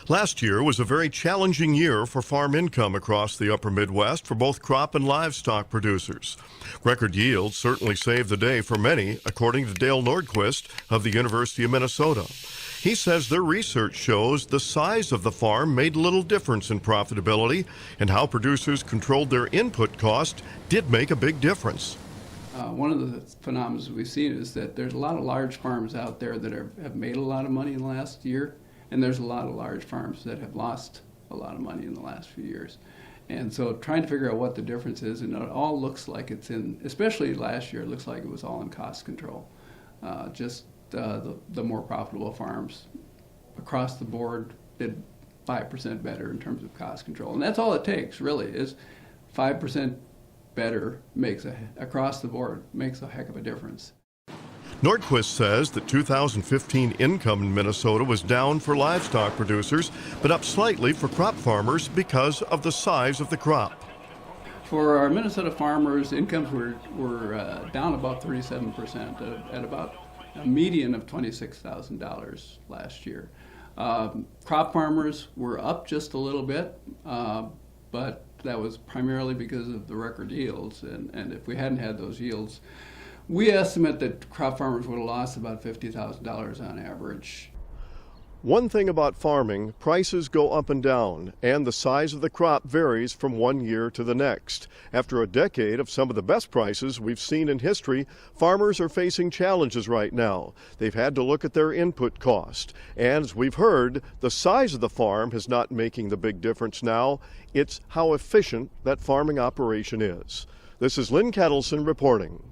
Last year was a very challenging year for farm income across the upper Midwest for both crop and livestock producers. Record yields certainly saved the day for many, according to Dale Nordquist of the University of Minnesota. He says their research shows the size of the farm made little difference in profitability, and how producers controlled their input cost did make a big difference. One of the phenomena we've seen is that there's a lot of large farms out there that have made a lot of money in the last year, and there's a lot of large farms that have lost a lot of money in the last few years. And so trying to figure out what the difference is, and it all looks like it's in, especially last year, it looks like it was all in cost control. The more profitable farms across the board did 5% better in terms of cost control. And that's all it takes, really, is 5% better across the board makes a heck of a difference. Nordquist says that 2015 income in Minnesota was down for livestock producers, but up slightly for crop farmers because of the size of the crop. For our Minnesota farmers, incomes were down about 37% at about a median of $26,000 last year. Crop farmers were up just a little bit, but that was primarily because of the record yields, and if we hadn't had those yields, we estimate that crop farmers would have lost about $50,000 on average. One thing about farming, prices go up and down, and the size of the crop varies from one year to the next. After a decade of some of the best prices we've seen in history, farmers are facing challenges right now. They've had to look at their input cost. And as we've heard, the size of the farm is not making the big difference now. It's how efficient that farming operation is. This is Lynn Ketelsen reporting.